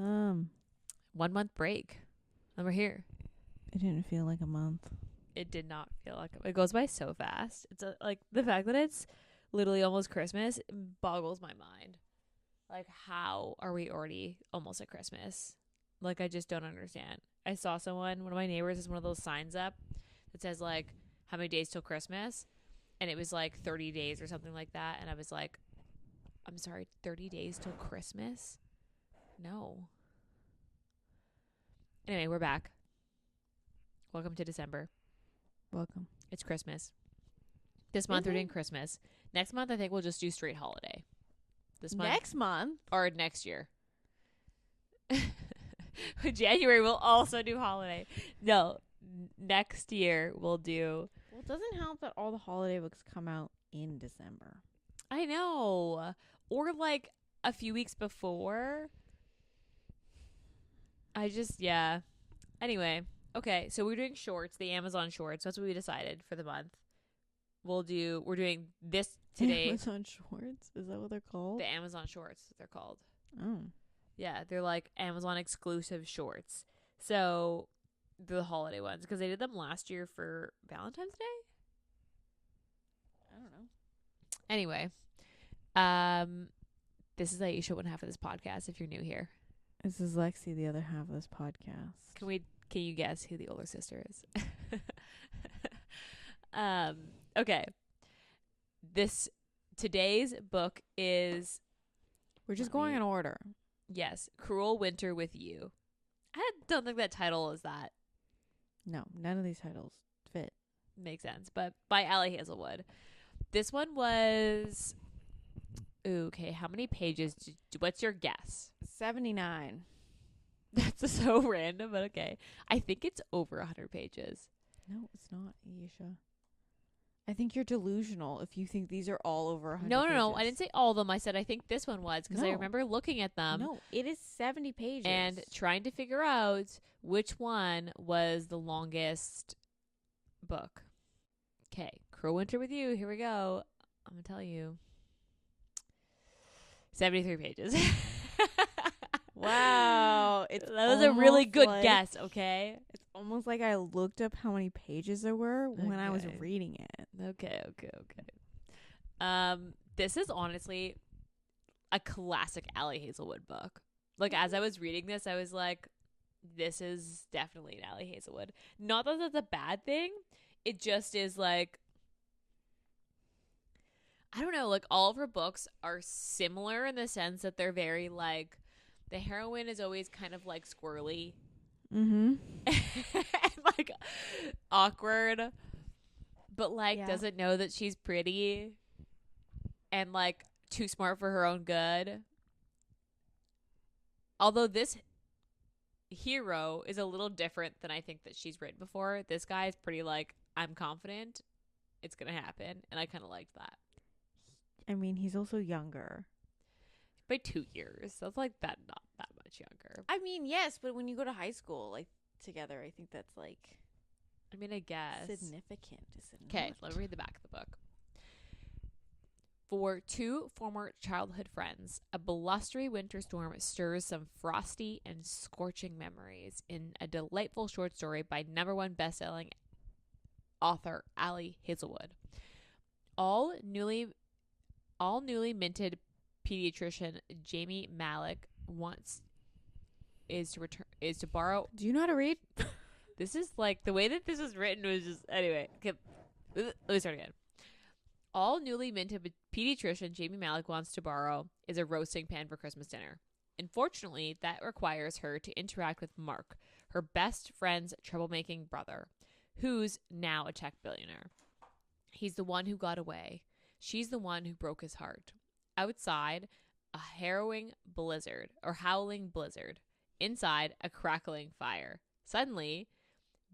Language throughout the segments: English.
1 month break. And we're here. It didn't feel like a month. It did not feel like it goes by so fast. It's like the fact that it's literally almost Christmas boggles my mind. Like, how are we already almost at Christmas? Like, I just don't understand. I saw one of my neighbors has one of those signs up that says like how many days till Christmas, and it was like 30 days or something like that, and I was like, I'm sorry, 30 days till Christmas? No. Anyway, we're back. Welcome to December. Welcome. It's Christmas. This month we're doing Christmas. Next month I think we'll just do straight holiday. This month. Next month? Or next year. January we'll also do holiday. No, next year we'll do. Well, it doesn't help that all the holiday books come out in December. I know. Or like a few weeks before. Yeah. Anyway. Okay, so we're doing shorts, the Amazon shorts. That's what we decided for the month. We're doing this today. Amazon shorts? Is that what they're called? The Amazon shorts, they're called. Oh. Yeah, they're like Amazon exclusive shorts. So, the holiday ones. Because they did them last year for Valentine's Day? I don't know. Anyway. This is Ayesha, one half of this podcast, if you're new here. This is Lexi, the other half of this podcast. Can you guess who the older sister is? Okay. Today's book is... We're just going in order. Yes. Cruel Winter with You. I don't think that title is that. No, none of these titles fit. Makes sense. But by Ali Hazelwood. This one was... Okay, how many pages? What's your guess? 79. That's so random, but okay. I think it's over 100 pages. No, it's not, Ayesha. I think you're delusional if you think these are all over 100 No. pages. I didn't say all of them. I said I think this one was because I remember looking at them. No, it is 70 pages. And trying to figure out which one was the longest book. Okay, Cruel Winter with You. Here we go. I'm going to tell you. 73 pages. Wow. That was a really good guess, okay? It's almost like I looked up how many pages there were when I was reading it. Okay. This is honestly a classic Ali Hazelwood book. Like, as I was reading this, I was like, this is definitely an Ali Hazelwood. Not that that's a bad thing. It just is like, I don't know, like all of her books are similar in the sense that they're very like, the heroine is always kind of like squirrely. Mm-hmm. And like awkward, but like doesn't know that she's pretty and like too smart for her own good. Although this hero is a little different than I think that she's written before. This guy is pretty like, I'm confident it's gonna happen, and I kind of liked that. I mean, he's also younger. By 2 years. That's like that, not that much younger. I mean, yes, but when you go to high school, like, together, I think that's, like... I mean, I guess. Significant, is it not? Okay, let me read the back of the book. For two former childhood friends, a blustery winter storm stirs some frosty and scorching memories in a delightful short story by #1 best-selling author Ali Hazelwood. All newly minted pediatrician Jamie Malik is to borrow. Do you know how to read? This is like the way that this was written was just anyway. Okay, let me start again. All newly minted pediatrician Jamie Malik wants to borrow is a roasting pan for Christmas dinner. Unfortunately, that requires her to interact with Mark, her best friend's troublemaking brother, who's now a tech billionaire. He's the one who got away. She's the one who broke his heart. Outside, a howling blizzard. Inside, a crackling fire. Suddenly,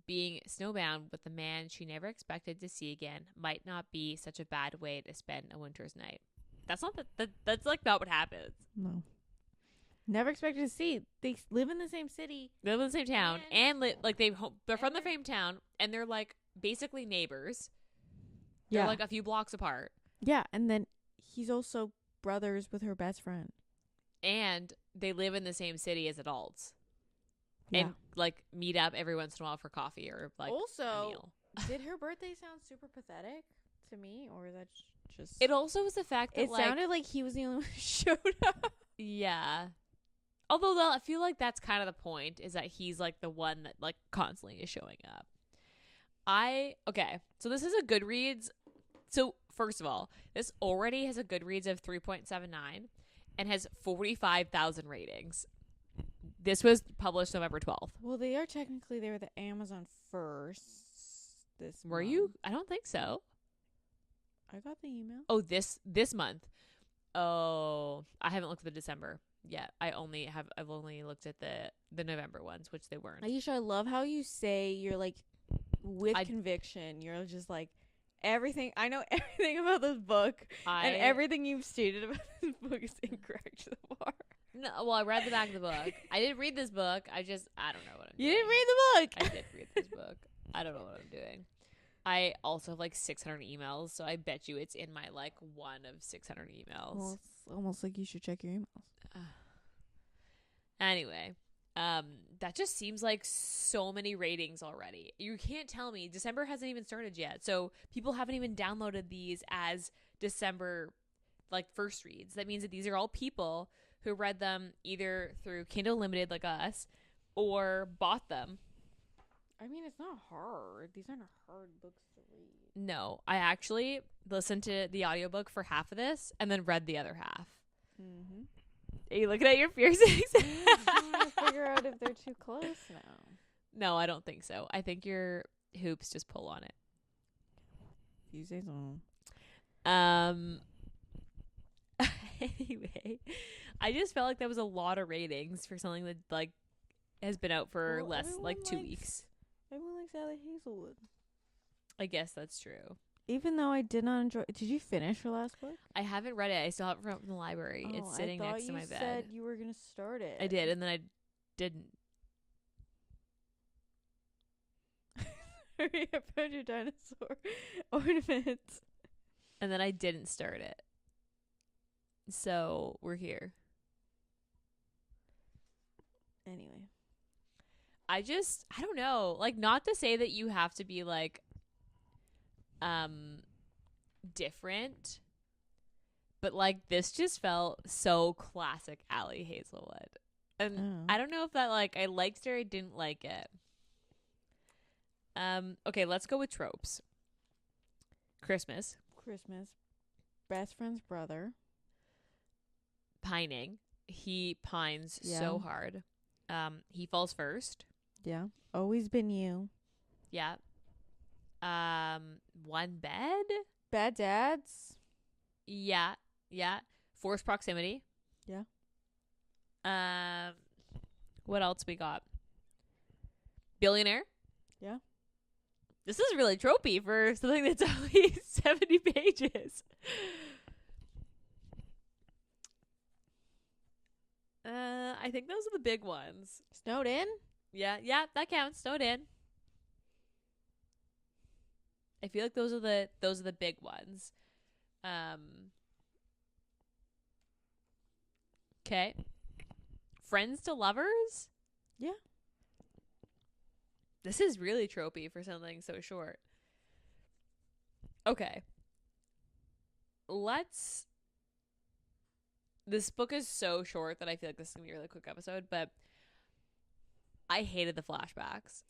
being snowbound with the man she never expected to see again might not be such a bad way to spend a winter's night. That's not that's like not what happens. No. Never expected to see. They live in the same city. They live in the same town, and they're from the same town, and they're like basically neighbors. They're like a few blocks apart. Yeah, and then he's also brothers with her best friend. and they live in the same city as adults. Yeah. And like meet up every once in a while for coffee or like a Also, meal. did her birthday sound super pathetic to me, or is that just? It also was the fact that It sounded like he was the only one who showed up. yeah. Although though, I feel like that's kind of the point, is that he's like the one that like constantly is showing up. Okay, so this is a Goodreads. So first of all, this already has a Goodreads of 3.79 and has 45,000 ratings. This was published November 12th. Well, they are technically, they were the Amazon first. Were you? I don't think so. I got the email. Oh, this month. Oh, I haven't looked at the December yet. I've only looked at the November ones, which they weren't. Ayesha, I love how you say you're like with conviction. You're just like everything. I know everything about this book, and everything you've stated about this book is incorrect so far. No, well, I read the back of the book. I didn't read this book. I don't know what I'm doing. You didn't read the book. I did read this book. I don't know what I'm doing. I also have like 600 emails, so I bet you it's in my like one of 600 emails. Well, it's almost like you should check your emails. Anyway, that just seems like so many ratings already. You can't tell me December hasn't even started yet, so people haven't even downloaded these as December like first reads. That means that these are all people who read them either through Kindle Limited like us or bought them. I mean, it's not hard. These aren't hard books to read. No, I actually listened to the audiobook for half of this and then read the other half. Mm-hmm. Are you looking at your piercings? I'm trying to figure out if they're too close now. No, I don't think so. I think your hoops just pull on it. You say so. Anyway, I just felt like that was a lot of ratings for something that like has been out for like 2 weeks. Everyone likes Ali Hazelwood. I guess that's true. Even though I did not enjoy. Did you finish your last book? I haven't read it. I still have it from the library. It's sitting next to my bed. You said you were gonna start it. I did, and then I didn't. Hurry up, found your dinosaur ornament. And then I didn't start it. So we're here. Anyway. I don't know. Like, not to say that you have to be like different, but like this just felt so classic Ali Hazelwood. And I don't know if that like I liked it or I didn't like it. Okay, let's go with tropes. Christmas. Best friend's brother. Pining. He pines so hard. He falls first. Yeah. Always been you. Yeah. One bed. Bad dads. Yeah. Forced proximity. Yeah. What else we got? Billionaire. Yeah. This is really tropey for something that's only 70 pages. I think those are the big ones. Snowed in? Yeah, that counts. Snowed in. I feel like those are the big ones. Okay. Friends to lovers? Yeah. This is really tropey for something so short. Okay. This book is so short that I feel like this is going to be a really quick episode, but I hated the flashbacks.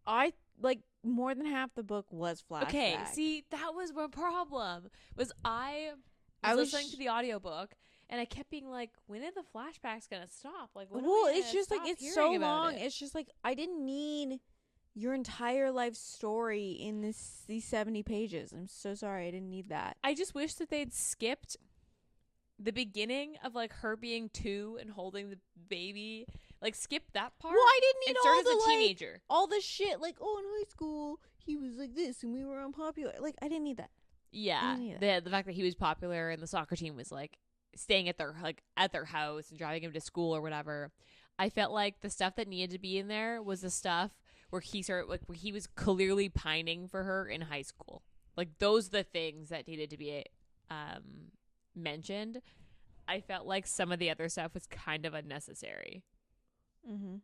I like more than half the book was flashback. Okay, see, that was my problem. I was listening to the audiobook and I kept being like, when are the flashbacks going to stop? Like, it's just like it's so long. It's just like I didn't need your entire life story in these 70 pages. I'm so sorry. I didn't need that. I just wish that they'd skipped the beginning of like her being 2 and holding the baby. Like, skip that part. Well, I didn't need all the as a teenager. All the shit. Like, oh, in high school he was like this and we were unpopular. Like, I didn't need that. Yeah, the fact that he was popular and the soccer team was like staying at their house and driving him to school or whatever. I felt like the stuff that needed to be in there was the stuff where where he was clearly pining for her in high school. Like, those are the things that needed to be mentioned. I felt like some of the other stuff was kind of unnecessary. Mm-hmm.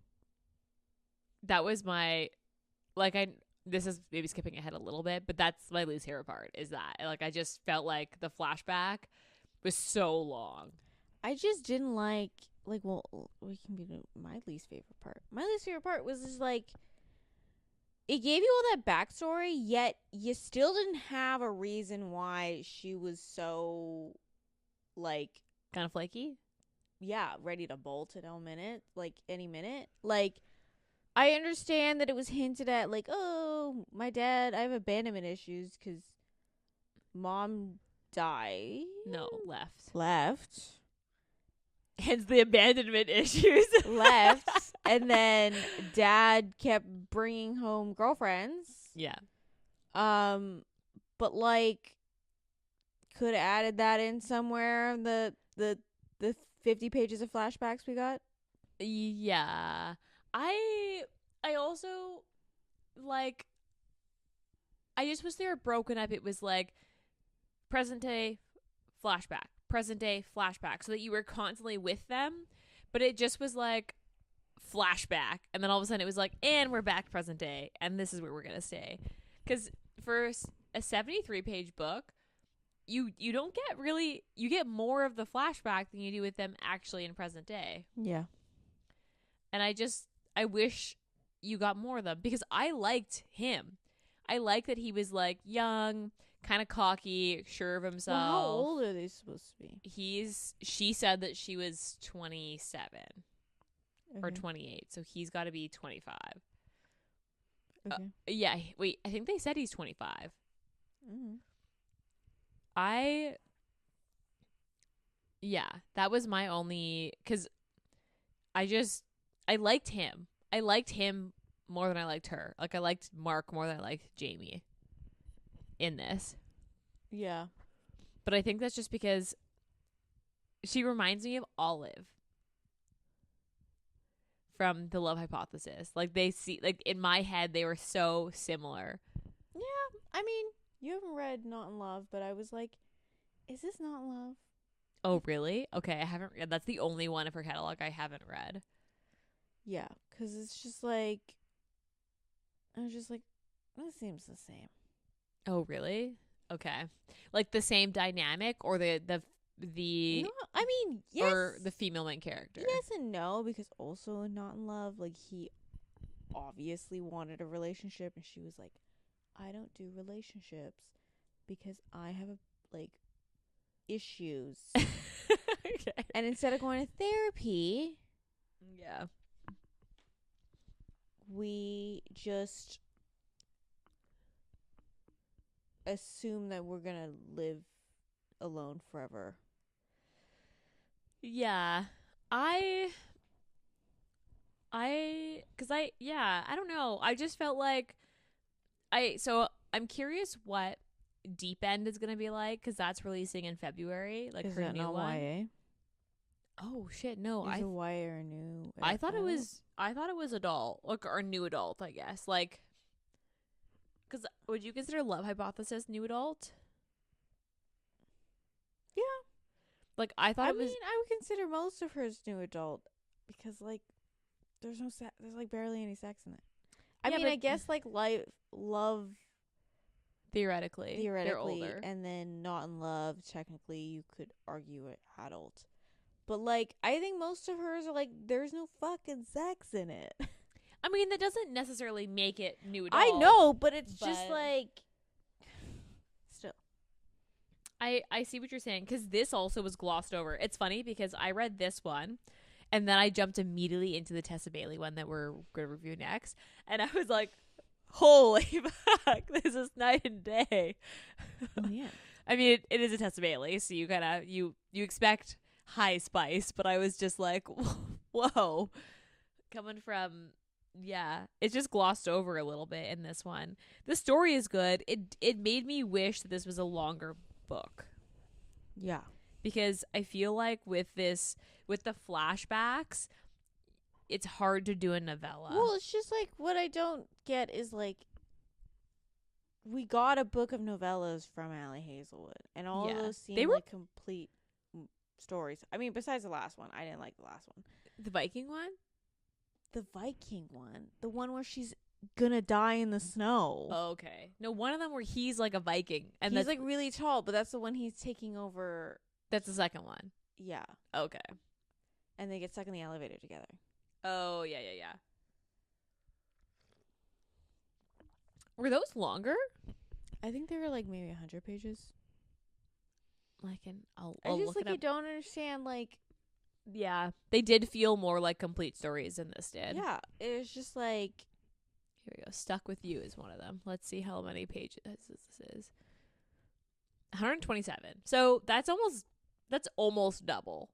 That was my, like, this is maybe skipping ahead a little bit, but that's my least favorite part, is that, like, I just felt like the flashback was so long. I just didn't like, well, we can get to my least favorite part. My least favorite part was just, like, it gave you all that backstory, yet you still didn't have a reason why she was so, like, Kind of flaky? Yeah, ready to bolt at any minute. Like, I understand that it was hinted at, like, oh, my dad, I have abandonment issues because mom died. No, Left. Hence the abandonment issues. Left. And then dad kept bringing home girlfriends. Yeah. But, like, could have added that in somewhere. The 50 pages of flashbacks we got. Yeah. I also, like, I just wish they were broken up. It was like present day flashback, so that you were constantly with them, but it just was like flashback, and then all of a sudden it was like, and we're back present day, and this is where we're gonna stay. Because for a 73-page book, you don't get really, you get more of the flashback than you do with them actually in present day. Yeah. And I wish you got more of them, because I liked him. I like that he was, like, young, kind of cocky, sure of himself. Well, how old are they supposed to be? She said that she was 27 or 28, so he's got to be 25. Okay. Yeah, wait, I think they said he's 25. Mm-hmm. Yeah, that was my only, because I liked him. I liked him more than I liked her. Like, I liked Mark more than I liked Jamie in this. Yeah. But I think that's just because she reminds me of Olive from The Love Hypothesis. Like, in my head, they were so similar. Yeah. I mean, you haven't read Not in Love, but I was like, is this Not in Love? Oh, really? Okay, I haven't read. That's the only one of her catalog I haven't read. Yeah, because it's just like, I was just like, this seems the same. Oh, really? Okay. Like the same dynamic, or the No, I mean, yes. Or the female main character? Yes and no, because also in Not in Love, like, he obviously wanted a relationship, and she was like, I don't do relationships because I have, issues. Okay. And instead of going to therapy, yeah, we just assume that we're gonna live alone forever. Yeah. I don't know. I just felt like I'm curious what Deep End is going to be like, because that's releasing in February, like, is her that new not one. YA? Oh shit, no. Is it YA or new? I thought it was adult, like, or new adult, I guess. Like, cuz would you consider Love Hypothesis new adult? Yeah. Like, I thought I it was mean, I would consider most of hers new adult because, like, there's like barely any sex in it. I mean, I guess, like, love theoretically they're older. and then Not in Love, technically you could argue it adult. But, like, I think most of hers are like, there's no fucking sex in it. I mean, that doesn't necessarily make it new adult. I know, but it's just like, still. I see what you're saying, because this also was glossed over. It's funny because I read this one, and then I jumped immediately into the Tessa Bailey one that we're going to review next, and I was like, holy fuck, this is night and day. Oh, yeah. I mean, it is a Tessa Bailey, so you kind of, you expect high spice, but I was just like, whoa. Coming from, yeah, it's just glossed over a little bit in this one. The story is good. It made me wish that this was a longer book. Yeah. Because I feel like with the flashbacks, it's hard to do a novella. Well, it's just like, what I don't get is, like, we got a book of novellas from Ali Hazelwood, and all of those seem like complete stories. I mean, besides the last one, I didn't like the last one. The Viking one? The Viking one, the one where she's gonna die in the snow. Oh, okay. No, one of them where he's like a Viking, and He's that's like really tall, but that's the one he's taking over. that's the second one. Yeah, Okay. and they get stuck in the elevator together. Oh yeah. Were those longer? I think they were like maybe 100 pages. Like, and I'll I just look like it up. you don't understand like. Yeah, they did feel more like complete stories than this did. Yeah, it was just like. Here we go. Stuck with You is one of them. Let's see how many pages this is. 127. So that's almost double.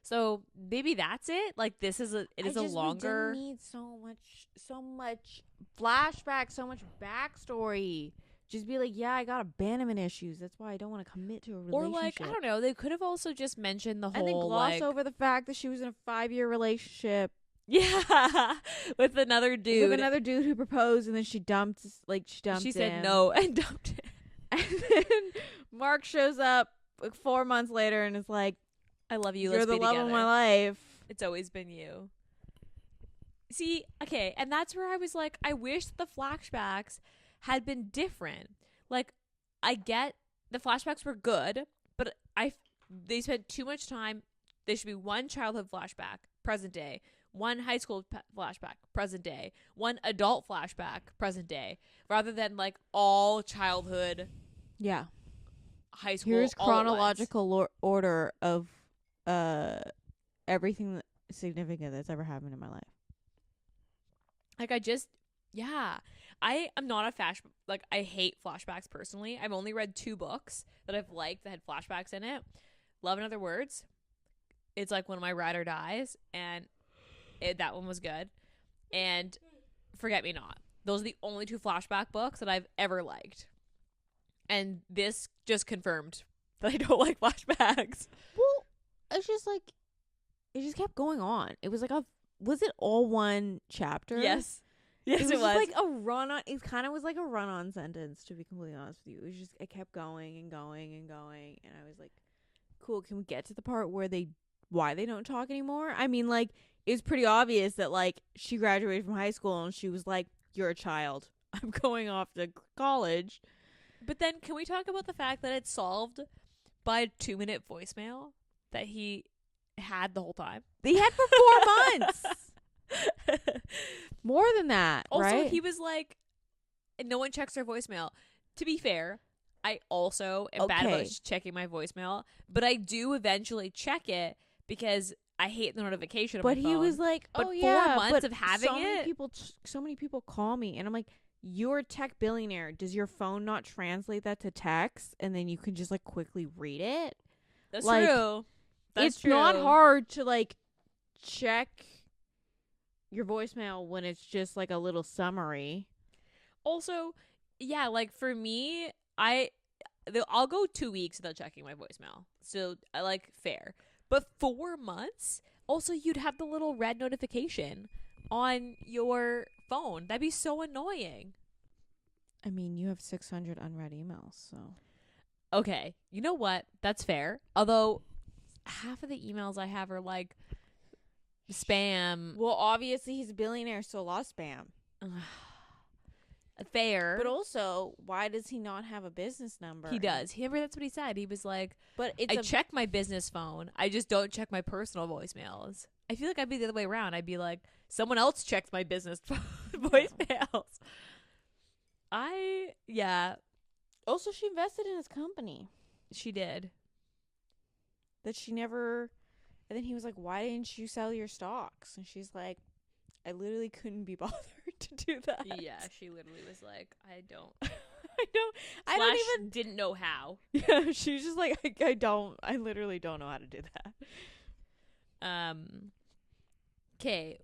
So maybe that's it. Like this is a it is a longer. We didn't need so much flashback, so much backstory. Just be like, yeah, I got abandonment issues. That's why I don't want to commit to a relationship. Or like, I don't know. They could have also just mentioned the whole and they gloss over the fact that she was in a 5-year relationship. Yeah, with another dude. With another dude who proposed, and then she dumped. She said him. no and dumped him. And then Mark shows up like 4 months later and is like, I love you. "You're Let's the be love together. of my life. It's always been you." See, okay, and that's where I was like, I wish the flashbacks had been different. Like, I get the flashbacks were good, but they spent too much time. There should be one childhood flashback, present day, one high school flashback, present day, one adult flashback, present day, rather than like all childhood, Yeah. high school. Here's all at once. chronological order of everything significant that's ever happened in my life. Like I am not a I hate flashbacks personally. I've only read 2 books that I've liked that had flashbacks in it. Love and Other Words. It's like one of my ride or dies, and that one was good. And Forget Me Not. Those are the only 2 flashback books that I've ever liked. And this just confirmed that I don't like flashbacks. Well, it's just like it just kept going on. It was like was it all one chapter? Yes. Yes, it was. Just like a run on. It kind of was like a run on sentence, to be completely honest with you. It was just it kept going and going and going, and I was like, "Cool, can we get to the part where why they don't talk anymore?" I mean, like it was pretty obvious that like she graduated from high school and she was like, "You're a child. I'm going off to college." But then, can we talk about the fact that it's solved by a 2-minute voicemail that he had the whole time? They had for 4 months. More than that, Also, right? he was like, no one checks their voicemail. To be fair, I also am bad about checking my voicemail, but I do eventually check it because I hate the notification. But on my he phone. was like, "Oh but yeah, 4 months but of having so many people call me," and I'm like, "You're a tech billionaire. Does your phone not translate that to text, and then you can just like quickly read it?" That's like, true. That's it's true. not hard to like check your voicemail when it's just like a little summary. Also, yeah, like for me, I'll go 2 weeks without checking my voicemail. So I like fair. But 4 months, also you'd have the little red notification on your phone. That'd be so annoying. I mean, you have 600 unread emails, so. Okay, you know what? That's fair. Although half of the emails I have are like spam. Well, obviously he's a billionaire, so a lot of spam. Fair. But also, why does he not have a business number? He does. That's what he said. He was like, but I check my business phone. I just don't check my personal voicemails. I feel like I'd be the other way around. I'd be like, someone else checks my business voicemails. Yeah. Also, she invested in his company. She did. That she never... And then he was like, "Why didn't you sell your stocks?" And she's like, "I literally couldn't be bothered to do that." Yeah, she literally was like, I don't didn't know how. Yeah, she's just like, I literally don't know how to do that. Okay.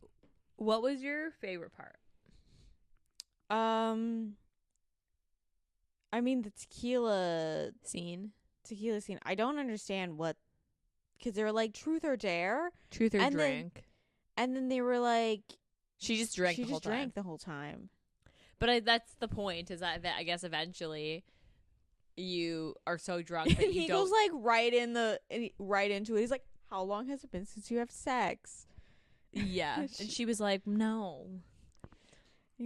What was your favorite part? I mean, the tequila Scene. scene. I don't understand because they were like truth or dare. Truth or And drink. And then they were like, She just drank she the whole just drank time. the whole time. But that's the point, is that I guess eventually you are so drunk that you he don't. goes like right into it. He's like, how long has it been since you have sex? Yeah. And she was like, no.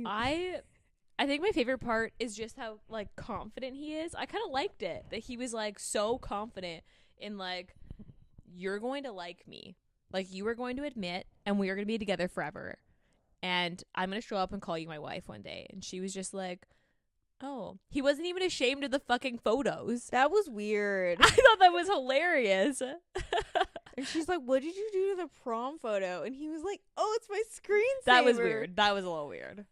I think my favorite part is just how like confident he is. I kind of liked it that he was like so confident in like, you're going to like me. Like, you are going to admit, and we are going to be together forever. And I'm going to show up and call you my wife one day. And she was just like, oh. He wasn't even ashamed of the fucking photos. That was weird. I thought that was hilarious. And she's like, what did you do to the prom photo? And he was like, oh, it's my screensaver. That was weird. That was a little weird.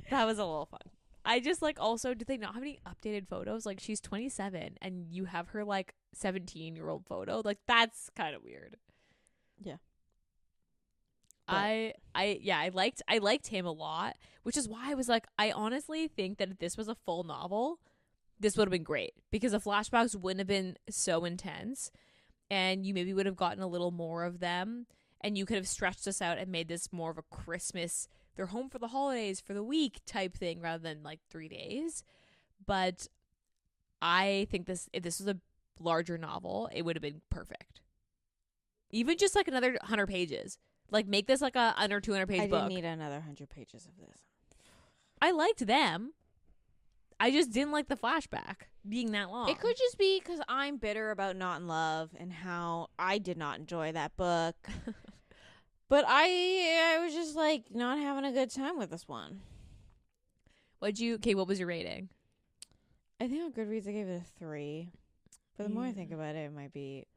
That was a little fun. I just like, also, do they not have any updated photos? Like, she's 27 and you have her like 17-year-old photo. Like, that's kind of weird. Yeah. I liked him a lot, which is why I was like, I honestly think that if this was a full novel, this would have been great because the flashbacks wouldn't have been so intense and you maybe would have gotten a little more of them and you could have stretched this out and made this more of a Christmas, they're home for the holidays for the week type thing rather than like 3 days. But I think if this was a larger novel, it would have been perfect. Even just like another 100 pages. Like, make this like a under 200 page book. I didn't need another 100 pages of this. I liked them. I just didn't like the flashback being that long. It could just be because I'm bitter about Not in Love and how I did not enjoy that book. But I was just like not having a good time with this one. What was your rating? I think on Goodreads I gave it a 3. But the more I think about it, it might be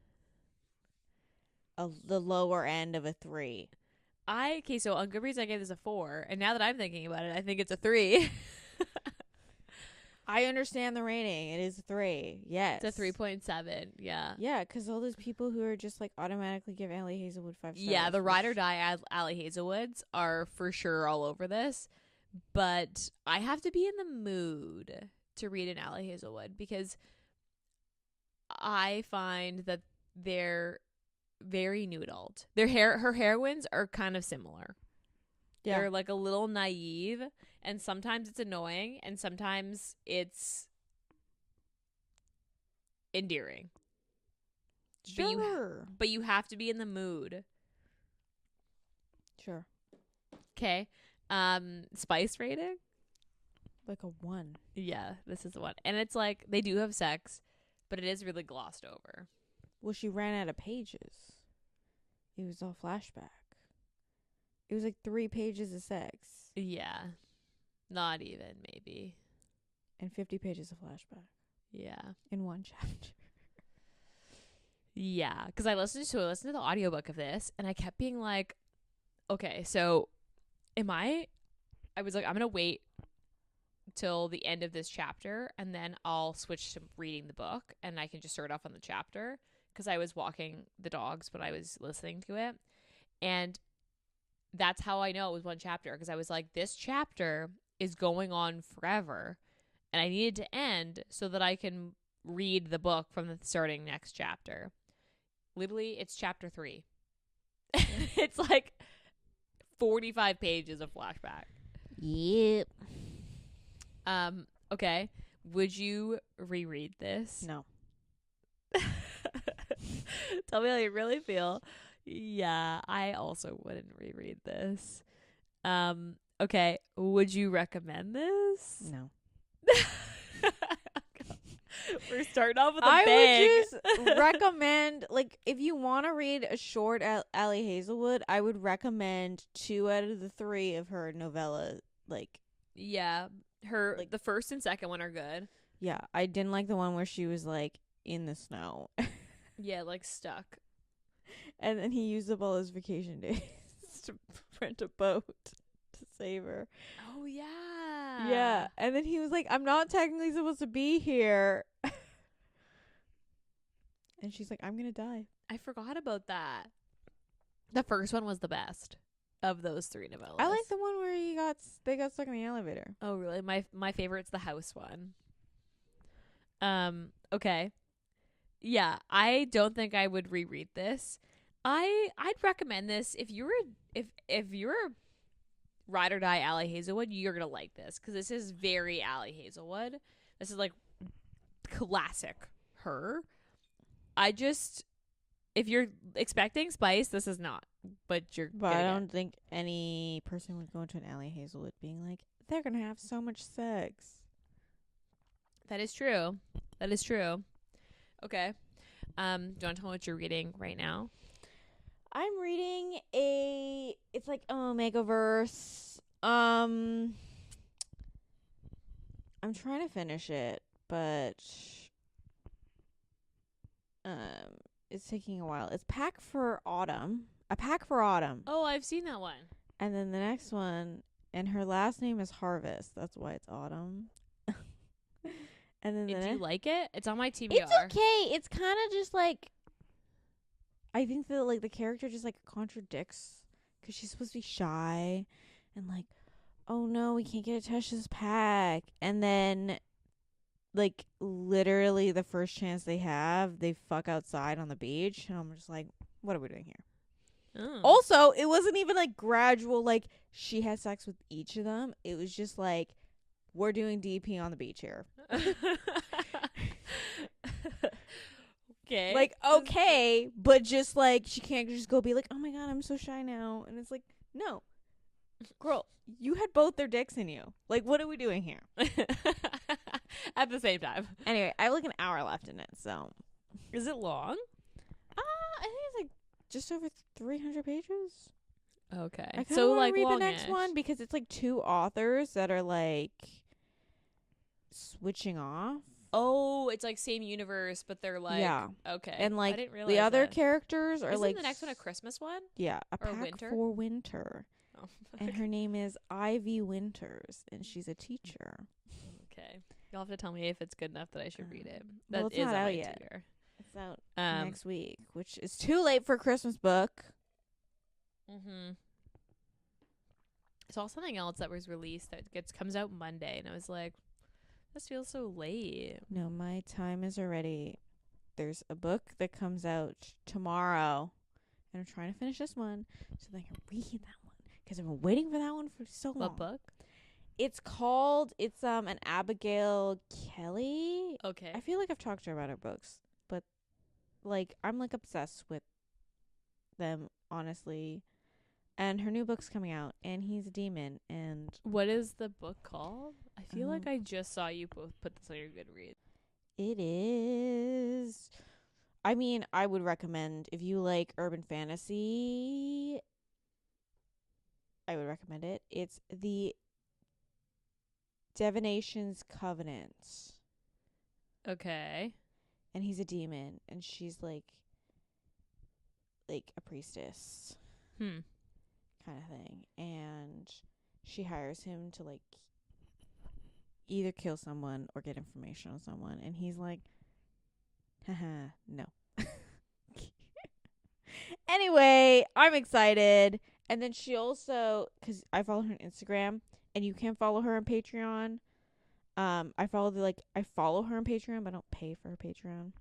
the lower end of a 3. So on Goodreads I gave this a 4, and now that I'm thinking about it, I think it's a 3. I understand the rating. It is a 3. Yes. It's a 3.7. Yeah. Yeah, because all those people who are just like automatically give Ali Hazelwood 5 stars. Yeah, the ride or die Ali Hazelwoods are for sure all over this, but I have to be in the mood to read an Ali Hazelwood because I find that they're very new adult. Her heroines are kind of similar. Yeah. They're like a little naive, and sometimes it's annoying, and sometimes it's endearing. Sure. But you have to be in the mood. Sure. Okay. Spice rating? Like a 1. Yeah, this is the one. And it's like, they do have sex, but it is really glossed over. Well, she ran out of pages. It was all flashback. It was like 3 pages of sex. Yeah. Not even, maybe. And 50 pages of flashback. Yeah. In one chapter. Yeah. Because I listened to the audiobook of this, and I kept being like, okay, so I was like, I'm going to wait till the end of this chapter, and then I'll switch to reading the book, and I can just start off on the chapter. Because I was walking the dogs when I was listening to it. And that's how I know it was one chapter. Because I was like, this chapter is going on forever. And I needed to end so that I can read the book from the starting next chapter. Literally, it's chapter 3. It's like 45 pages of flashback. Yep. Okay. Would you reread this? No. Tell me how you really feel. Yeah, I also wouldn't reread this. Okay, would you recommend this? No. We're starting off with a I bang. would just recommend, like, if you want to read a short Ali Hazelwood, I would recommend 2 out of the 3 of her novella. Like, yeah, the first and second one are good. Yeah, I didn't like the one where she was like in the snow. Yeah, like stuck. And then he used up all his vacation days to rent a boat to save her. Oh, yeah. Yeah. And then he was like, I'm not technically supposed to be here. And she's like, I'm going to die. I forgot about that. The first one was the best of those 3 novellas. I like the one where they got stuck in the elevator. Oh, really? My favorite's the house one. Okay. Yeah, I don't think I would reread this. I'd recommend this if you're a ride or die Ali Hazelwood, you're gonna like this because this is very Ali Hazelwood. This is like classic her. If you're expecting spice, this is not. But I don't think any person would go into an Ali Hazelwood being like, they're gonna have so much sex. That is true. That is true. Okay. Do you want to tell me what you're reading right now? I'm reading it's like Omegaverse. I'm trying to finish it, but it's taking a while. It's A Pack for Autumn. Oh, I've seen that one. And then the next one, and her last name is Harvest. That's why it's Autumn. And then Do you like it? It's on my TBR. It's okay. It's kind of just like, I think that like the character just like contradicts, because she's supposed to be shy and like, oh no, we can't get attached to this pack. And then like literally the first chance they have, they fuck outside on the beach. And I'm just like, what are we doing here? Oh. Also, it wasn't even like gradual, like she had sex with each of them. It was just like, we're doing DP on the beach here. Okay. Like, okay, but just like, she can't just go be like, oh my God, I'm so shy now. And it's like, no. Girl, you had both their dicks in you. Like, what are we doing here? At the same time. Anyway, I have like an hour left in it, so. Is it long? I think it's like just over 300 pages. Okay. I kind of So want to like read the longish. next one because it's like two authors that are like switching off. Oh, it's like same universe, but they're like, yeah, okay. and I like didn't realize the other that. characters are Isn't like the next one a Christmas one? Yeah, A or Pack winter? for Winter, Oh. and her name is Ivy Winters, and she's a teacher. Okay. You'll have to tell me if it's good enough that I should read it. Well, That it's is not on out my yet. TBR. It's out Um, next week, which is too late for a Christmas book. Mm-hmm. I saw something else that was released that comes out Monday, and I was like, this feels so late. No, my time is already. There's a book that comes out tomorrow, and I'm trying to finish this one so that I can read that one because I've been waiting for that one for so long. What book? It's called. It's an Abigail Kelly. Okay. I feel like I've talked to her about her books, but like I'm like obsessed with them, honestly. And her new book's coming out, and he's a demon. And What is the book called? I feel like I just saw you both put this on your Goodreads. it is. I mean, I would recommend if you like urban fantasy. I would recommend it. It's The Divination's Covenant. Okay. And he's a demon, and she's like a priestess kind of thing, and she hires him to like either kill someone or get information on someone, and he's like, haha, no. Anyway, I'm excited. And then she also, because I follow her on Instagram, and you can follow her on Patreon. I follow her on Patreon, but I don't pay for her Patreon.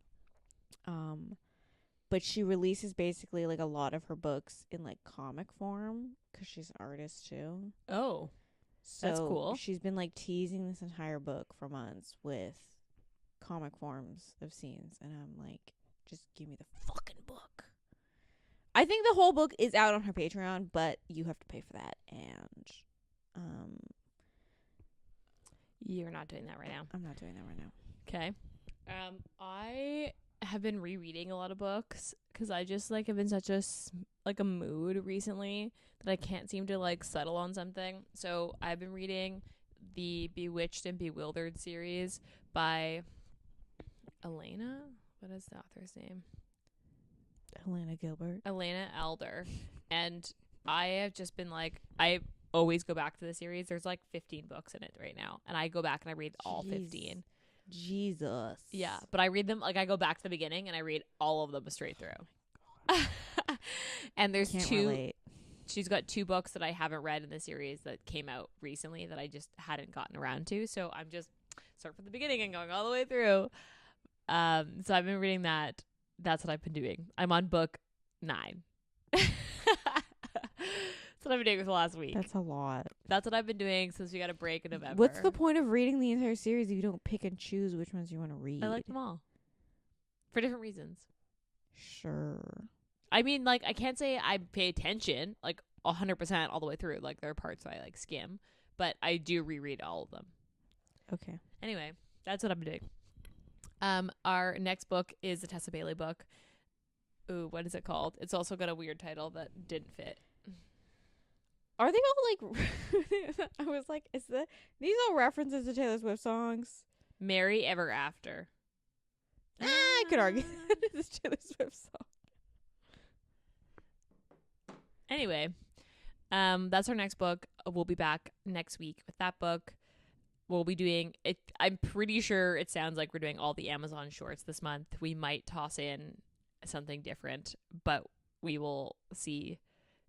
But she releases basically like a lot of her books in like comic form because she's an artist too. Oh, So that's cool. She's been like teasing this entire book for months with comic forms of scenes, and I'm like, just give me the fucking book. I think the whole book is out on her Patreon, but you have to pay for that, and You're not doing that right now. I'm not doing that right now. Okay. I have been rereading a lot of books because I just like have been such a mood recently that I can't seem to like settle on something. So I've been reading the Bewitched and Bewildered series by Elena. What is the author's name? Helena Gilbert. Elena Elder. And I have just been like, I always go back to the series. There's like 15 books in it right now, and I go back and I read all 15. Jesus. Yeah, but I read them like I go back to the beginning and I read all of them straight through. And there's Can't two. relate. She's got 2 books that I haven't read in the series that came out recently that I just hadn't gotten around to. So I'm just start from the beginning and going all the way through. So I've been reading that. That's what I've been doing. I'm on book 9. what I've been doing for the last week. That's a lot. That's what I've been doing since we got a break in November. What's the point of reading the entire series if you don't pick and choose which ones you want to read? I like them all. For different reasons. Sure. I mean, like, I can't say I pay attention, like, 100% all the way through. Like, there are parts I, like, skim. But I do reread all of them. Okay. Anyway, that's what I'm doing. Our next book is the Tessa Bailey book. Ooh, what is it called? It's also got a weird title that didn't fit. Are they all, like... I was like, these all references to Taylor Swift songs? Merry Ever After. I could argue that it's a Taylor Swift song. Anyway, that's our next book. We'll be back next week with that book. We'll be doing it. I'm pretty sure it sounds like we're doing all the Amazon shorts this month. We might toss in something different, but we will see.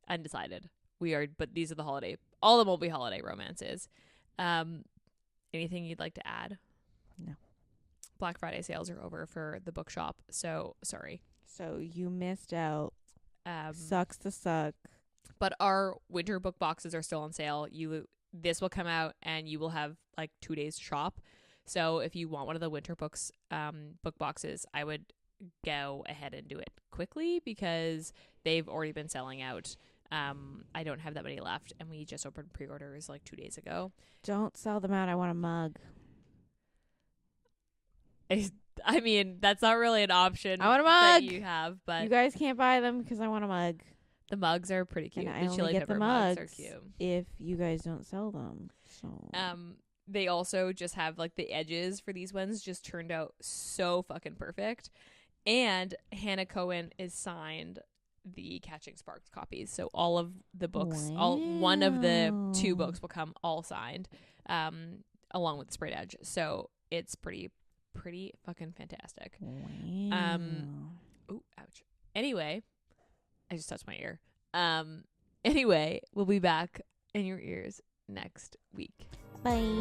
Undecided. But these are the holiday. All of them will be holiday romances. Anything you'd like to add? No. Black Friday sales are over for the bookshop, so sorry. So you missed out. Sucks to suck. But our winter book boxes are still on sale. This will come out and you will have like 2 days to shop. So if you want one of the winter book boxes, I would go ahead and do it quickly because they've already been selling out. I don't have that many left, and we just opened pre-orders like 2 days ago. Don't sell them out. I want a mug. I mean, that's not really an option. I want a mug that you have, but you guys can't buy them because I want a mug. The mugs are pretty cute. And I the only chili get pepper the mugs mugs are cute. if you guys don't sell them. So they also just have like the edges for these ones just turned out so fucking perfect. And Hannah Cohen is signed the Catching Sparks copies. So all of the books, one of the 2 books will come all signed, along with the sprayed edge. So it's pretty fucking fantastic. Wow. Ooh, ouch. Anyway, I just touched my ear. Anyway, we'll be back in your ears next week. Bye.